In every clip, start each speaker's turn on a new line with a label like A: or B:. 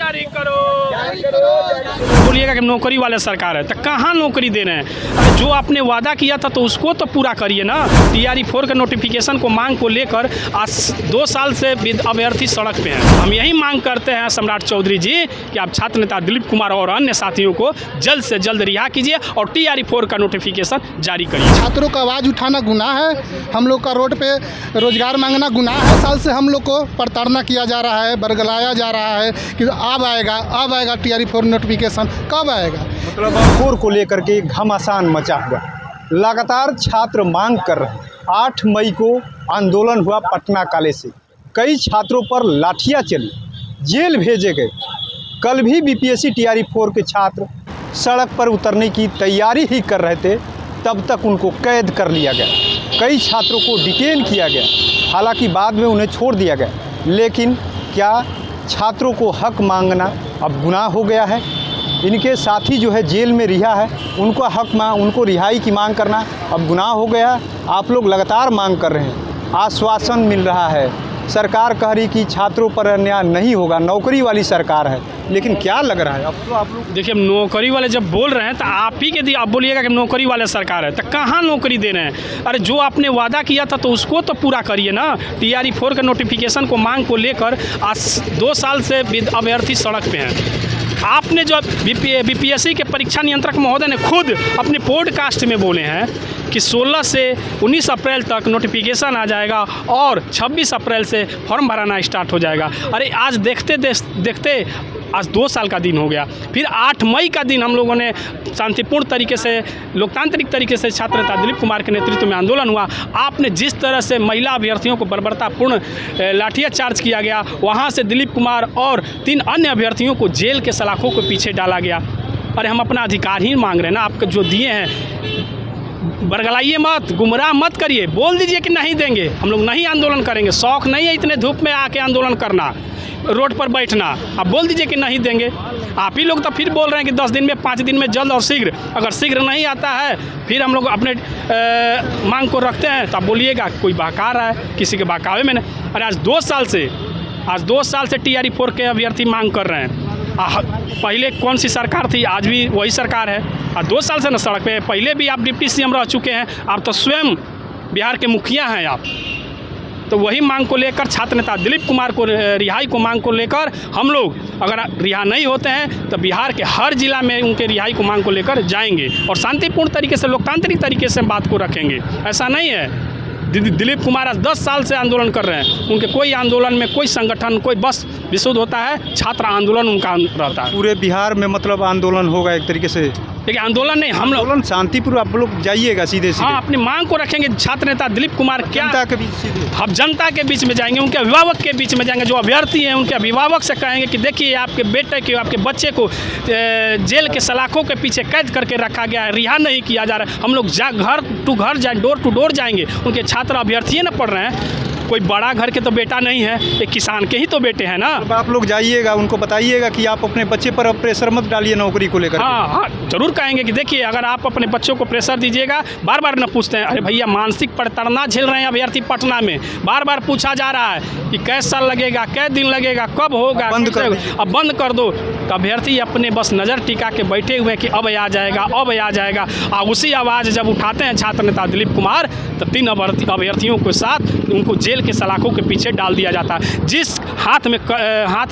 A: जारी करो। बोलिएगा कि नौकरी वाले सरकार है, तो कहाँ नौकरी दे रहे हैं? अरे जो आपने वादा किया था तो उसको तो पूरा करिए ना। TRE 4 के नोटिफिकेशन को मांग को लेकर आज 2 साल से अभ्यर्थी सड़क पे हैं। हम यही मांग करते हैं सम्राट चौधरी जी कि आप छात्र नेता दिलीप कुमार और अन्य साथियों को जल्द से जल्द रिहा कीजिए और TRE 4 का नोटिफिकेशन जारी करिए।
B: छात्रों का आवाज़ उठाना गुनाह है, हम लोग का रोड पे रोजगार मांगना गुनाह है। साल से हम लोग को प्रताड़ना किया जा रहा है, बरगलाया जा रहा है कि अब आएगा TRE 4 नोटिफिकेशन, कब आएगा?
C: मतलब 4 को लेकर के घमासान मचा हुआ, लगातार छात्र मांग कर रहे हैं। 8 मई को आंदोलन हुआ पटना कॉलेज से, कई छात्रों पर लाठियां चली, जेल भेजे गए। कल भी BPSC TRE 4 के छात्र सड़क पर उतरने की तैयारी ही कर रहे थे, तब तक उनको कैद कर लिया गया। कई छात्रों को डिटेन किया गया, हालांकि बाद में उन्हें छोड़ दिया गया। लेकिन क्या छात्रों को हक मांगना अब गुनाह हो गया है? इनके साथी जो है जेल में रिहा है, उनको रिहाई की मांग करना अब गुनाह हो गया। आप लोग लगातार मांग कर रहे हैं, आश्वासन मिल रहा है, सरकार कह रही कि छात्रों पर अन्याय नहीं होगा, नौकरी वाली सरकार है, लेकिन क्या लग रहा है अब तो आप लोग?
A: देखिए, नौकरी वाले जब बोल रहे हैं तो आप ही के आप बोलिएगा कि नौकरी वाले सरकार है, तो कहाँ नौकरी दे रहे हैं? अरे जो आपने वादा किया था तो उसको तो पूरा करिए ना। TRE 4 के नोटिफिकेशन को मांग को लेकर आज 2 साल से अभ्यर्थी सड़क पे हैं। आपने जो BPSC के परीक्षा नियंत्रक महोदय ने खुद अपने पॉडकास्ट में बोले हैं कि 16 से 19 अप्रैल तक नोटिफिकेशन आ जाएगा और 26 अप्रैल से फॉर्म भराना स्टार्ट हो जाएगा। अरे आज देखते आज 2 साल का दिन हो गया। फिर 8 मई का दिन हम लोगों ने शांतिपूर्ण तरीके से, लोकतांत्रिक तरीके से छात्र नेता दिलीप कुमार के नेतृत्व में आंदोलन हुआ। आपने जिस तरह से महिला अभ्यर्थियों को बर्बरतापूर्ण लाठियाँ चार्ज किया गया, वहाँ से दिलीप कुमार और 3 अन्य अभ्यर्थियों को जेल के सलाखों के पीछे डाला गया। अरे हम अपना अधिकार ही मांग रहे हैं ना, आपको जो दिए हैं। बरगलाइए मत, गुमराह मत करिए, बोल दीजिए कि नहीं देंगे, हम लोग नहीं आंदोलन करेंगे। शौक नहीं है इतने धूप में आके आंदोलन करना, रोड पर बैठना। आप बोल दीजिए कि नहीं देंगे। आप ही लोग तो फिर बोल रहे हैं कि 10 दिन में, 5 दिन में, जल्द और शीघ्र। अगर शीघ्र नहीं आता है फिर हम लोग अपने मांग को रखते हैं, तो आप बोलिएगा कोई बहका रहा है, किसी के बहकावे में नहीं। अरे आज 2 साल से TRE 4 के अभ्यर्थी मांग कर रहे हैं। पहले कौन सी सरकार थी? आज भी वही सरकार है। आज 2 साल से न सड़क पे। पहले भी आप डिप्टी CM रह चुके हैं, आप तो स्वयं बिहार के मुखिया हैं आप। तो वही मांग को लेकर छात्र नेता दिलीप कुमार को रिहाई को मांग को लेकर हम लोग अगर रिहा नहीं होते हैं तो बिहार के हर जिला में उनके रिहाई को मांग को लेकर जाएंगे और शांतिपूर्ण तरीके से, लोकतांत्रिक तरीके से बात को रखेंगे। ऐसा नहीं है दिलीप कुमार आज 10 साल से आंदोलन कर रहे हैं, उनके कोई आंदोलन में कोई संगठन, कोई बस विशुद्ध होता है, छात्र आंदोलन उनका रहता है।
C: पूरे बिहार में मतलब आंदोलन होगा एक तरीके से?
A: देखिए, आंदोलन नहीं, हम लोग
C: शांतिपूर्ण, आप लोग जाइएगा सीधे?
A: हाँ, अपनी मांग को रखेंगे। छात्र नेता दिलीप कुमार क्या
C: जनता के बीच सीधे?
A: हम जनता के बीच में जाएंगे, उनके अभिभावक के बीच में जाएंगे। जो अभ्यर्थी हैं उनके अभिभावक से कहेंगे कि देखिए आपके बेटे के, आपके बच्चे को जेल के सलाखों के पीछे कैद करके रखा गया है, रिहा नहीं किया जा रहा है। हम लोग घर टू घर जाए, डोर टू डोर जाएंगे। उनके छात्र अभ्यर्थी न पढ़ रहे हैं, कोई बड़ा घर के तो बेटा नहीं है, एक किसान के ही तो बेटे हैं ना।
C: अब आप लोग जाइएगा, उनको बताइएगा कि आप अपने बच्चे पर प्रेशर मत डालिए नौकरी को लेकर।
A: हाँ, जरूर कहेंगे कि देखिए अगर आप अपने बच्चों को प्रेशर दीजिएगा। बार बार न पूछते हैं, अरे भैया मानसिक प्रताड़ना झेल रहे हैं अभ्यर्थी पटना में। बार बार पूछा जा रहा है कि कैसा साल लगेगा, कै दिन लगेगा, कब होगा, अब बंद कर दो। तो अभ्यर्थी अपने बस नज़र टिका के बैठे हुए कि अब आ जाएगा, अब आ जाएगा। और उसी आवाज़ जब उठाते हैं छात्र नेता दिलीप कुमार, तो 3 अभ्यर्थियों के साथ उनको जेल के सलाखों के पीछे डाल दिया जाता है। जिस हाथ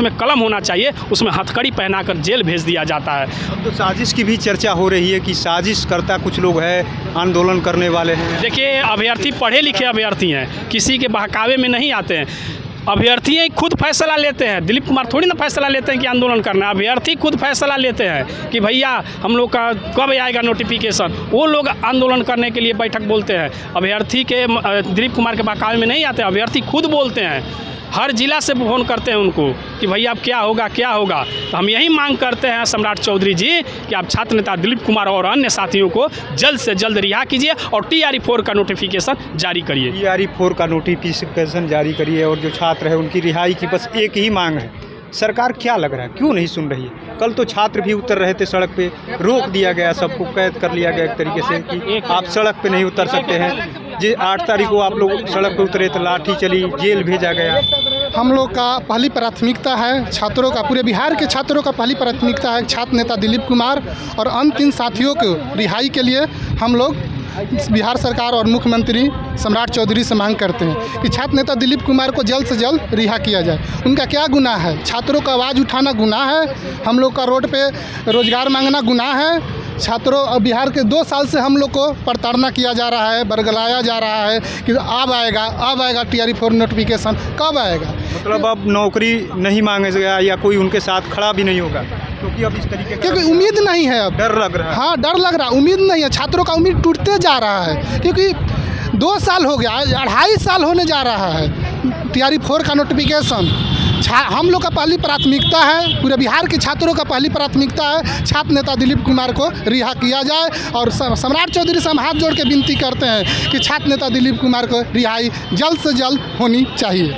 A: में कलम होना चाहिए उसमें हथकड़ी पहनाकर जेल भेज दिया जाता है।
C: अब तो साजिश की भी चर्चा हो रही है कि साजिश करता कुछ लोग हैं, आंदोलन करने वाले हैं।
A: देखिए, अभ्यर्थी पढ़े लिखे अभ्यर्थी हैं, किसी के बहकावे में नहीं आते हैं। अभ्यर्थी खुद फैसला लेते हैं। दिलीप कुमार थोड़ी ना फैसला लेते हैं कि आंदोलन करना है। अभ्यर्थी खुद फैसला लेते हैं कि भैया हम लोग का कब आएगा नोटिफिकेशन। वो लोग आंदोलन करने के लिए बैठक बोलते हैं। अभ्यर्थी के दिलीप कुमार के बहकावे में नहीं आते, अभ्यर्थी खुद बोलते हैं। हर जिला से फ़ोन करते हैं उनको कि भैया अब क्या होगा, क्या होगा। तो हम यही मांग करते हैं सम्राट चौधरी जी कि आप छात्र नेता दिलीप कुमार और अन्य साथियों को जल्द से जल्द रिहा कीजिए और TRE 4 का नोटिफिकेशन जारी करिए।
C: TRE 4 का नोटिफिकेशन जारी करिए और जो छात्र है उनकी रिहाई की बस एक ही मांग है। सरकार क्या लग रहा है, क्यों नहीं सुन रही है? कल तो छात्र भी उतर रहे थे सड़क पे, रोक दिया गया, सबको कैद कर लिया गया एक तरीके से कि आप सड़क पे नहीं उतर सकते हैं। 8 तारीख को आप लोग सड़क पे उतरे तो लाठी चली, जेल भेजा गया।
B: हम लोग का पहली प्राथमिकता है छात्रों का, पूरे बिहार के छात्रों का पहली प्राथमिकता है छात्र नेता दिलीप कुमार और अन्य 3 साथियों को रिहाई के लिए हम लोग बिहार सरकार और मुख्यमंत्री सम्राट चौधरी से मांग करते हैं कि छात्र नेता दिलीप कुमार को जल्द से जल्द रिहा किया जाए। उनका क्या गुनाह है? छात्रों का आवाज़ उठाना गुनाह है, हम लोग का रोड पे रोज़गार मांगना गुनाह है। छात्रों और बिहार के 2 साल से हम लोग को प्रताड़ना किया जा रहा है, बरगलाया जा रहा है कि अब आएगा TRE-4 नोटिफिकेशन, कब आएगा?
C: मतलब अब नौकरी नहीं मांगेगा या कोई उनके साथ खड़ा भी नहीं होगा, क्योंकि अब इस तरीके का
B: क्योंकि उम्मीद नहीं है, अब
C: डर लग रहा है।
B: हाँ, डर लग रहा है, उम्मीद नहीं है। छात्रों का उम्मीद टूटते जा रहा है क्योंकि 2 साल हो गया, 2.5 साल होने जा रहा है TRE-4 का नोटिफिकेशन। हम लोग का पहली प्राथमिकता है, पूरे बिहार के छात्रों का पहली प्राथमिकता है छात्र नेता दिलीप कुमार को रिहा किया जाए और सम्राट चौधरी से हम हाथ जोड़ के विनती करते हैं कि छात्र नेता दिलीप कुमार को रिहाई जल्द से जल्द होनी चाहिए।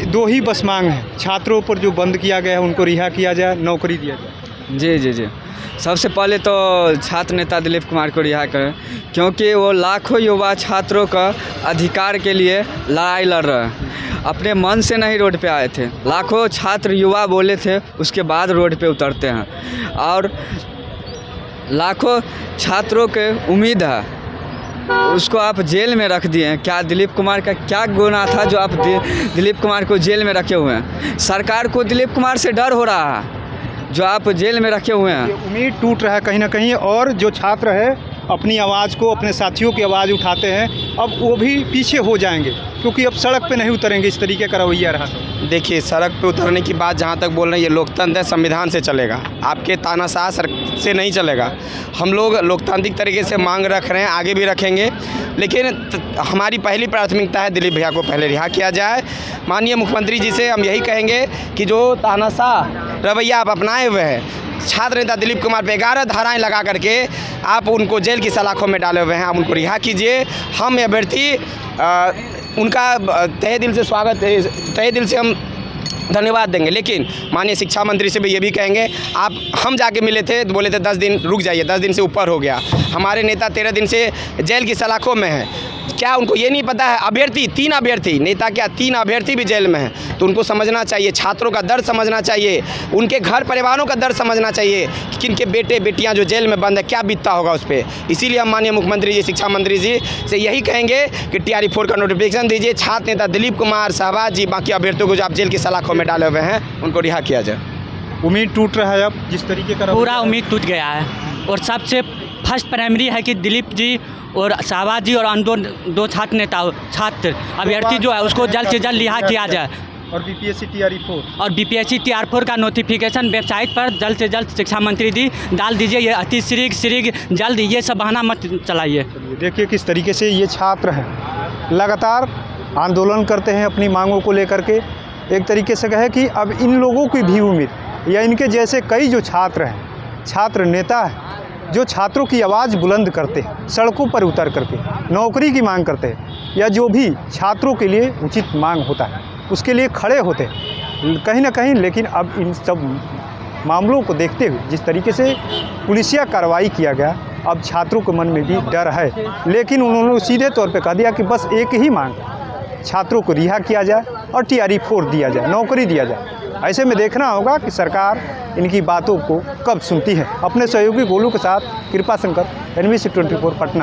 C: 2 ही बस मांग है, छात्रों पर जो बंद किया गया है उनको रिहा किया जाए, नौकरी दिया जाए।
D: जी। सबसे पहले तो छात्र नेता दिलीप कुमार को रिहा करें, क्योंकि वो लाखों युवा छात्रों का अधिकार के लिए लड़ाई लड़ रहे हैं। अपने मन से नहीं रोड पे आए थे, लाखों छात्र युवा बोले थे, उसके बाद रोड पे उतरते हैं और लाखों छात्रों के उम्मीद है, उसको आप जेल में रख दिए हैं। क्या दिलीप कुमार का क्या गुनाह था जो आप दिलीप कुमार को जेल में रखे हुए हैं? सरकार को दिलीप कुमार से डर हो रहा है जो आप जेल में रखे हुए हैं।
C: उम्मीद टूट रहा है कहीं ना कहीं, और जो छात्र है अपनी आवाज़ को, अपने साथियों की आवाज़ उठाते हैं, अब वो भी पीछे हो जाएंगे क्योंकि अब सड़क पे नहीं उतरेंगे, इस तरीके का रवैया रहा।
E: देखिए, सड़क पे उतरने की बात जहाँ तक बोल रहे हैं, ये लोकतंत्र है, संविधान से चलेगा, आपके तानाशाह से नहीं चलेगा। हम लोग लोकतांत्रिक तरीके से मांग रख रहे हैं, आगे भी रखेंगे, लेकिन हमारी पहली प्राथमिकता है दिलीप भैया को पहले रिहा किया जाए। माननीय मुख्यमंत्री जी से हम यही कहेंगे कि जो तानाशाह रवैया आप अपनाए हुए हैं, छात्र नेता दिलीप कुमार पे 11 धाराएं लगा करके आप उनको जेल की सलाखों में डाले हुए हैं, आप उनको रिहा कीजिए। हम अभ्यर्थी उनका तहे दिल से स्वागत, तहे दिल से हम धन्यवाद देंगे, लेकिन माननीय शिक्षा मंत्री से भी ये भी कहेंगे, हम जाके मिले थे तो बोले थे 10 दिन रुक जाइए, 10 दिन से ऊपर हो गया, हमारे नेता 13 दिन से जेल की सलाखों में हैं। क्या उनको ये नहीं पता है? अभ्यर्थी 3 अभ्यर्थी, नेता क्या 3 अभ्यर्थी भी जेल में हैं, तो उनको समझना चाहिए, छात्रों का दर्द समझना चाहिए, उनके घर परिवारों का दर्द समझना चाहिए कि किनके बेटे बेटियां जो जेल में बंद है, क्या बीतता होगा उस पर। इसीलिए हम माननीय मुख्यमंत्री जी, शिक्षा मंत्री जी से यही कहेंगे कि TRE-4 का नोटिफिकेशन दीजिए, छात्र नेता दिलीप कुमार, शहबाज जी, बाकी अभ्यर्थियों को जो आप जेल की सलाखों में डाले हुए हैं, उनको रिहा किया जाए।
C: उम्मीद टूट रहा है, अब जिस तरीके का
F: पूरा उम्मीद टूट गया है। और सबसे फर्स्ट प्राइमरी है कि दिलीप जी और शहबाज जी और दो छात्र नेता छात्र अभ्यर्थी जो है उसको जल्द से जल्द रिहा किया जाए।
C: और BPSC
F: TRE-4 का नोटिफिकेशन वेबसाइट पर जल्द से जल्द शिक्षा मंत्री जी डाल दीजिए। ये अति शीघ्र जल्द, ये सब बहाना मत चलाइए।
C: देखिए किस तरीके से ये छात्र हैं, लगातार आंदोलन करते हैं अपनी मांगों को लेकर के। एक तरीके से कहे कि अब इन लोगों की भी उम्मीद या इनके जैसे कई जो छात्र हैं, छात्र नेता हैं, जो छात्रों की आवाज़ बुलंद करते हैं, सड़कों पर उतर करके नौकरी की मांग करते हैं या जो भी छात्रों के लिए उचित मांग होता है उसके लिए खड़े होते हैं कहीं ना कहीं। लेकिन अब इन सब मामलों को देखते हुए जिस तरीके से पुलिसिया कार्रवाई किया गया, अब छात्रों के मन में भी डर है। लेकिन उन्होंने सीधे तौर पे कह दिया कि बस एक ही मांग, छात्रों को रिहा किया जाए और TRE-4 दिया जाए, नौकरी दिया जाए। ऐसे में देखना होगा कि सरकार इनकी बातों को कब सुनती है। अपने सहयोगी गोलू के साथ कृपा शंकर, NBC 24 पटना।